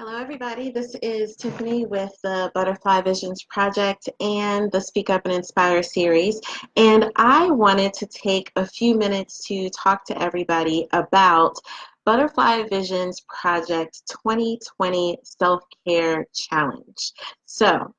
Hello, everybody. This is Tiffany with the Butterfly Visions Project and the Speak Up and Inspire series. And I wanted to take a few minutes to talk to everybody about Butterfly Visions Project 2020 Self-Care Challenge. So,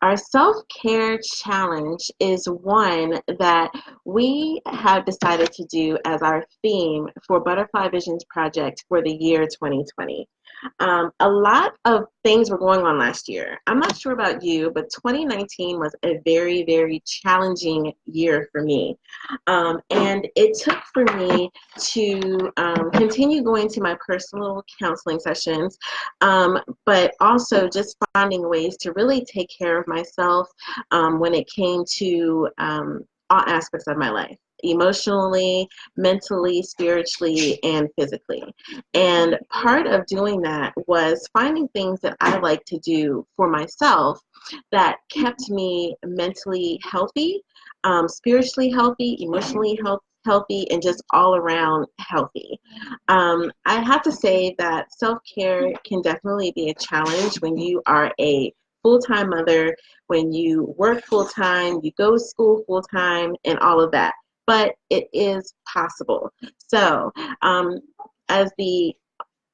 our self-care challenge is one that we have decided to do as our theme for Butterfly Visions Project for the year 2020. A lot of things were going on last year. I'm not sure about you, but 2019 was a very, very challenging year for me. And it took for me to continue going to my personal counseling sessions, but also just finding ways to really take care of myself when it came to all aspects of my life, emotionally, mentally, spiritually, and physically. And part of doing that was finding things that I like to do for myself that kept me mentally healthy, spiritually healthy, emotionally healthy, and just all around healthy. I have to say that self-care can definitely be a challenge when you are a full-time mother, when you work full-time, you go to school full-time, and all of that. But it is possible. So, as the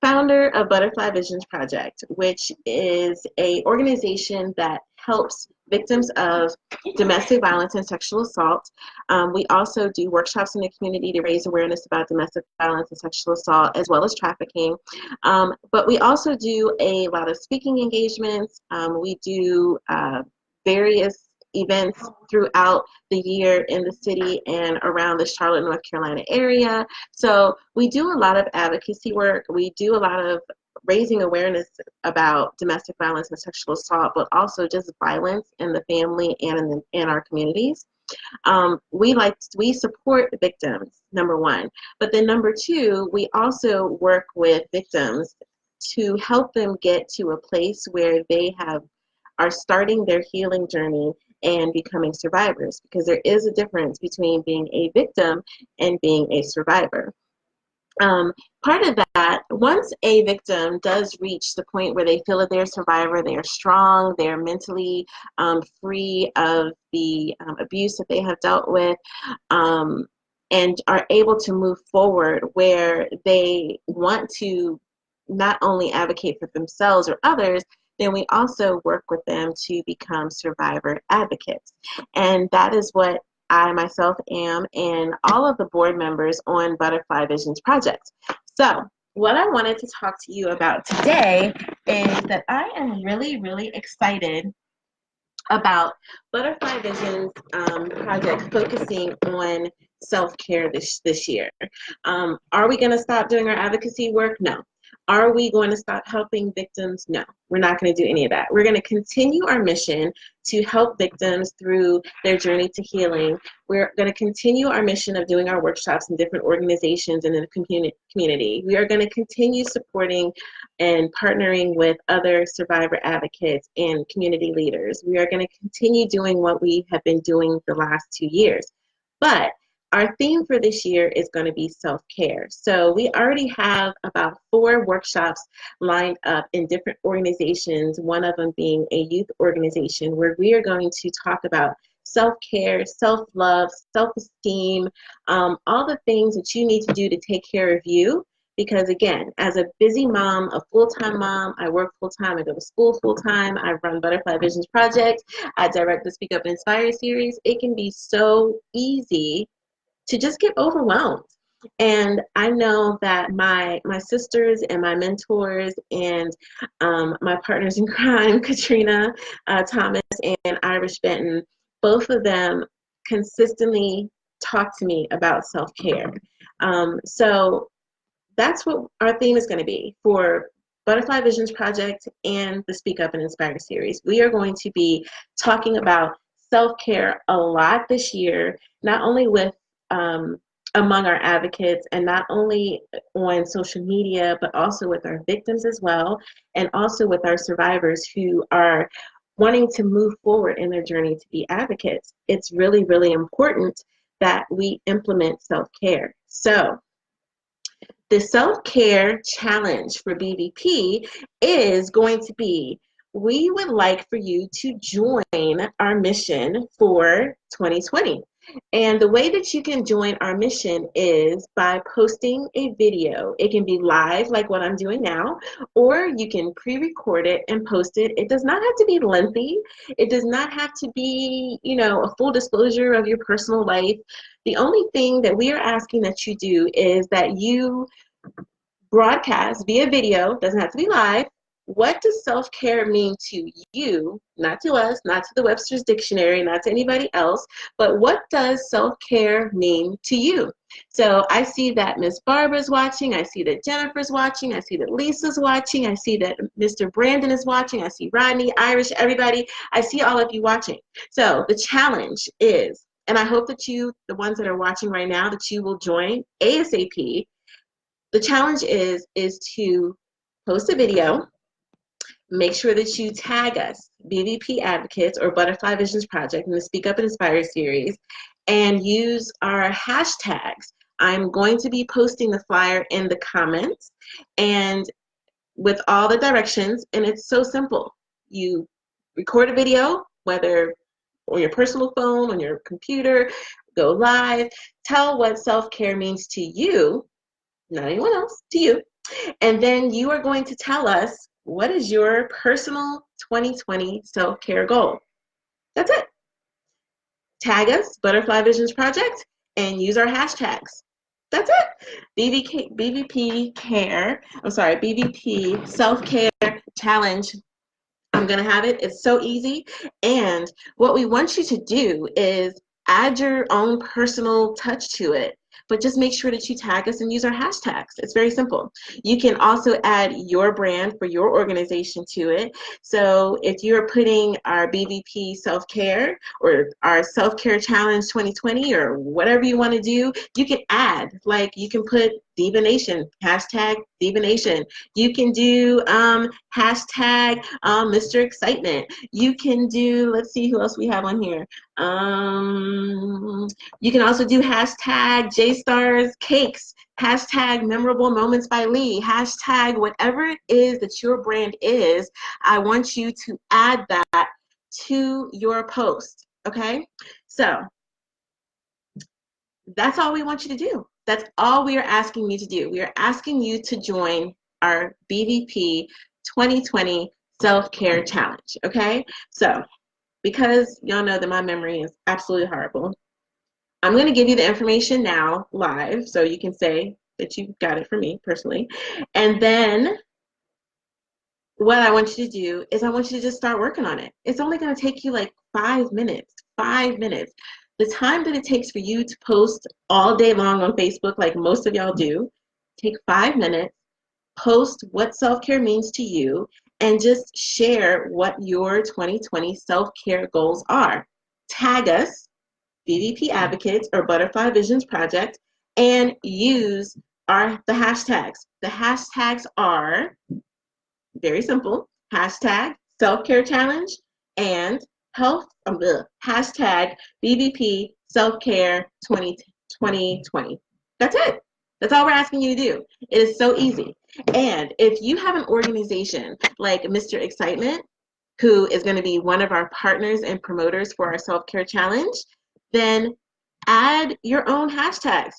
founder of Butterfly Visions Project, which is a organization that helps victims of domestic violence and sexual assault. We also do workshops in the community to raise awareness about domestic violence and sexual assault, as well as trafficking. But we also do a lot of speaking engagements. We do various events throughout the year in the city and around the Charlotte, North Carolina area. So we do a lot of advocacy work. We do a lot of raising awareness about domestic violence and sexual assault, but also just violence in the family and in our communities. We support victims, number one, but then number two, we also work with victims to help them get to a place where they are starting their healing journey and becoming survivors, because there is a difference between being a victim and being a survivor. Part of that, once a victim does reach the point where they feel that they're a survivor, they are strong, they're mentally free of the abuse that they have dealt with, and are able to move forward where they want to not only advocate for themselves or others, then we also work with them to become survivor advocates. And that is what I myself am, and all of the board members on Butterfly Visions Project. So what I wanted to talk to you about today is that I am really, really excited about Butterfly Visions Project focusing on self-care this year. Are we going to stop doing our advocacy work? No. Are we going to stop helping victims? No, we're not going to do any of that. We're going to continue our mission to help victims through their journey to healing. We're going to continue our mission of doing our workshops in different organizations and in the community. We are going to continue supporting and partnering with other survivor advocates and community leaders. We are going to continue doing what we have been doing the last 2 years. But our theme for this year is going to be self-care. So we already have about 4 workshops lined up in different organizations, one of them being a youth organization, where we are going to talk about self-care, self-love, self-esteem, all the things that you need to do to take care of you. Because again, as a busy mom, a full-time mom, I work full-time, I go to school full-time, I run Butterfly Visions Project, I direct the Speak Up and Inspire series, it can be so easy to just get overwhelmed. And I know that my sisters and my mentors and my partners in crime, Katrina Thomas and Irish Benton, both of them consistently talk to me about self-care. So that's what our theme is going to be for Butterfly Visions Project and the Speak Up and Inspire series. We are going to be talking about self-care a lot this year, not only with among our advocates and not only on social media, but also with our victims as well, and also with our survivors who are wanting to move forward in their journey to be advocates. It's really, really important that we implement self-care. So The self-care challenge for BVP is going to be, we would like for you to join our mission for 2020. And the way that you can join our mission is by posting a video. It can be live, like what I'm doing now, or you can pre-record it and post it. It does not have to be lengthy. It does not have to be, a full disclosure of your personal life. The only thing that we are asking that you do is that you broadcast via video, doesn't have to be live. What does self-care mean to you? Not to us, not to the Webster's Dictionary, not to anybody else, but what does self-care mean to you? So I see that Miss Barbara's watching, I see that Jennifer's watching, I see that Lisa's watching, I see that Mr. Brandon is watching, I see Rodney, Irish, everybody. I see all of you watching. So the challenge is, and I hope that you, the ones that are watching right now, that you will join ASAP. The challenge is to post a video, make sure that you tag us, BVP Advocates or Butterfly Visions Project in the Speak Up and Inspire series, and use our hashtags. I'm going to be posting the flyer in the comments and with all the directions, and it's so simple. You record a video, whether on your personal phone, on your computer, go live, tell what self-care means to you, not anyone else, to you. And then you are going to tell us, what is your personal 2020 self-care goal? That's it. Tag us, Butterfly Visions Project, and use our hashtags. That's it. BVP Self-Care Challenge. I'm going to have it. It's so easy. And what we want you to do is add your own personal touch to it. But just make sure that you tag us and use our hashtags. It's very simple. You can also add your brand for your organization to it. So if you're putting our BVP self-care or our self-care challenge 2020 or whatever you want to do, you can add, like you can put Diva Nation, hashtag Diva Nation. You can do hashtag Mr. Excitement. You can do, let's see who else we have on here. You can also do hashtag JStars Cakes, hashtag Memorable Moments by Lee, hashtag whatever it is that your brand is. I want you to add that to your post, okay? So that's all we want you to do. That's all we are asking you to do. We are asking you to join our BVP 2020 Self-Care Challenge, okay? So because y'all know that my memory is absolutely horrible, I'm going to give you the information now live so you can say that you got it from me personally. And then what I want you to do is I want you to just start working on it. It's only going to take you like 5 minutes. 5 minutes. The time that it takes for you to post all day long on Facebook, like most of y'all do, take 5 minutes, post what self-care means to you, and just share what your 2020 self-care goals are. Tag us, BVP Advocates or Butterfly Visions Project, and use the hashtags. The hashtags are very simple. Hashtag self-care challenge and hashtag BVP self-care 2020. That's it. That's all we're asking you to do. It is so easy. And if you have an organization like Mr. Excitement, who is going to be one of our partners and promoters for our self-care challenge, then add your own hashtags.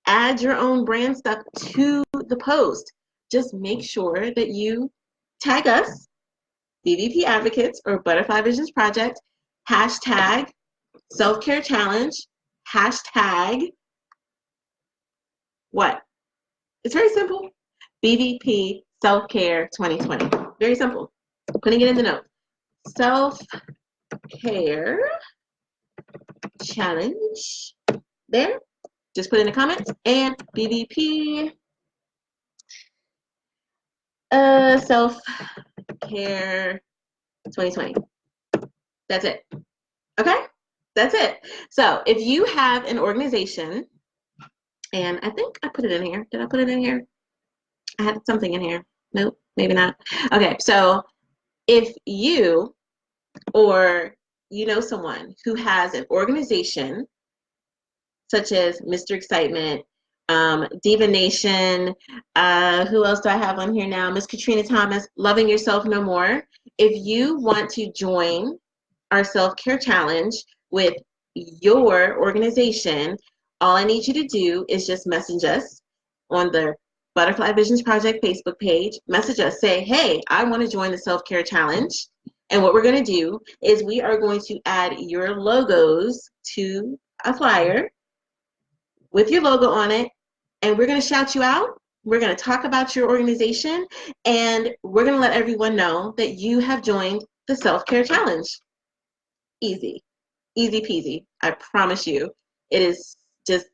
Add your own brand stuff to the post. Just make sure that you tag us, BVP Advocates or Butterfly Visions Project, hashtag self-care challenge, hashtag what? It's very simple. BVP self-care 2020. Very simple. Putting it in the note. Self-care challenge. There. Just put in the comments. And BVP self-care 2020. That's it. Okay? That's it. So if you have an organization, and I think I put it in here. Did I put it in here? I had something in here. Nope, maybe not. Okay, so if you or you know someone who has an organization such as Mr. Excitement Diva Nation. Who else do I have on here now? Miss Katrina Thomas, Loving Yourself No More. If you want to join our self-care challenge with your organization, all I need you to do is just message us on the Butterfly Visions Project Facebook page. Message us, say, hey, I want to join the self-care challenge. And what we're going to do is we are going to add your logos to a flyer with your logo on it, and we're going to shout you out. We're going to talk about your organization, and we're going to let everyone know that you have joined the self-care challenge. Easy, easy peasy. I promise you, it is just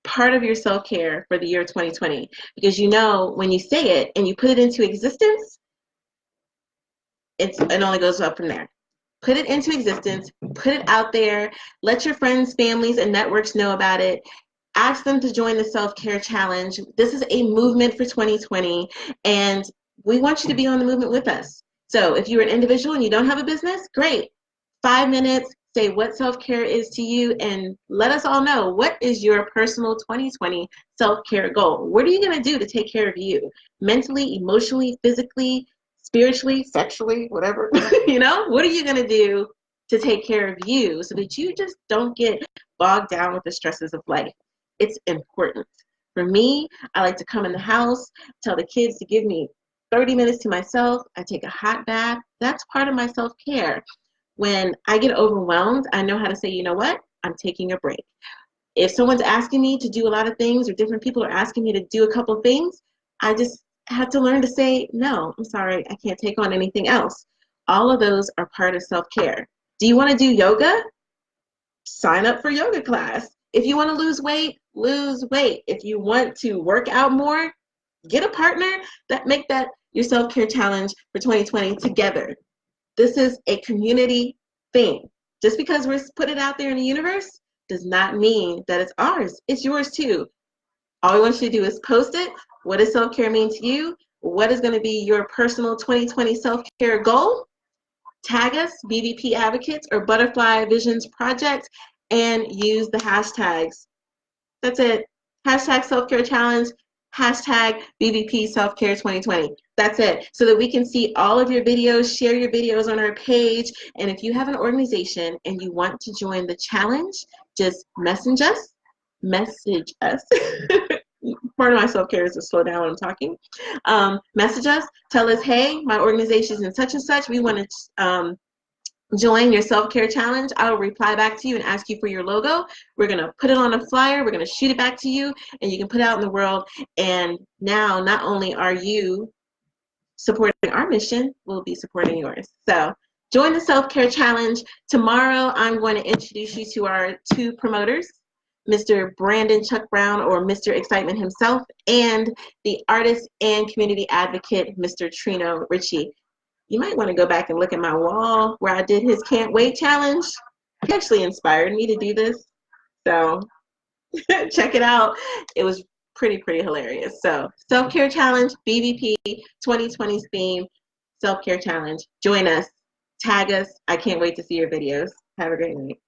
part of your self-care for the year 2020, because you know when you say it and you put it into existence, it only goes up from there. Put it into existence, put it out there, let your friends, families, and networks know about it. Ask them to join the self-care challenge. This is a movement for 2020, and we want you to be on the movement with us. So if you're an individual and you don't have a business, great. 5 minutes, say what self-care is to you, and let us all know, what is your personal 2020 self-care goal? What are you going to do to take care of you? Mentally, emotionally, physically, spiritually, sexually, whatever. You know, what are you going to do to take care of you so that you just don't get bogged down with the stresses of life? It's important. For me, I like to come in the house, tell the kids to give me 30 minutes to myself. I take a hot bath. That's part of my self-care. When I get overwhelmed, I know how to say, you know what? I'm taking a break. If someone's asking me to do a lot of things, or different people are asking me to do a couple things, I just have to learn to say, no, I'm sorry, I can't take on anything else. All of those are part of self-care. Do you want to do yoga? Sign up for yoga class. If you want to lose weight, lose weight. If you want to work out more, get a partner that make that your self-care challenge for 2020 together. This is a community thing. Just because we're put it out there in the universe does not mean that it's ours. It's yours too. All we want you to do is post it. What does self-care mean to you? What is going to be your personal 2020 self-care goal? Tag us, BVP Advocates or Butterfly Visions Project, and use the hashtags. That's it. Hashtag self-care challenge, hashtag BVP self-care 2020. That's it. So that we can see all of your videos, share your videos on our page. And if you have an organization and you want to join the challenge, just message us. Part of my self-care is to slow down when I'm talking. Message us. Tell us, hey, my organization is in such and such. We want to join your self-care challenge. I will reply back to you and ask you for your logo. We're going to put it on a flyer. We're going to shoot it back to you, and you can put it out in the world. And now not only are you supporting our mission, we'll be supporting yours. So join the self-care challenge. Tomorrow, I'm going to introduce you to our two promoters, Mr. Brandon Chuck Brown, or Mr. Excitement himself, and the artist and community advocate, Mr. Trino Ritchie. You might want to go back and look at my wall where I did his Can't Wait challenge. He actually inspired me to do this. So check it out. It was pretty hilarious. So self-care challenge, BVP 2020's theme, self-care challenge. Join us. Tag us. I can't wait to see your videos. Have a great night.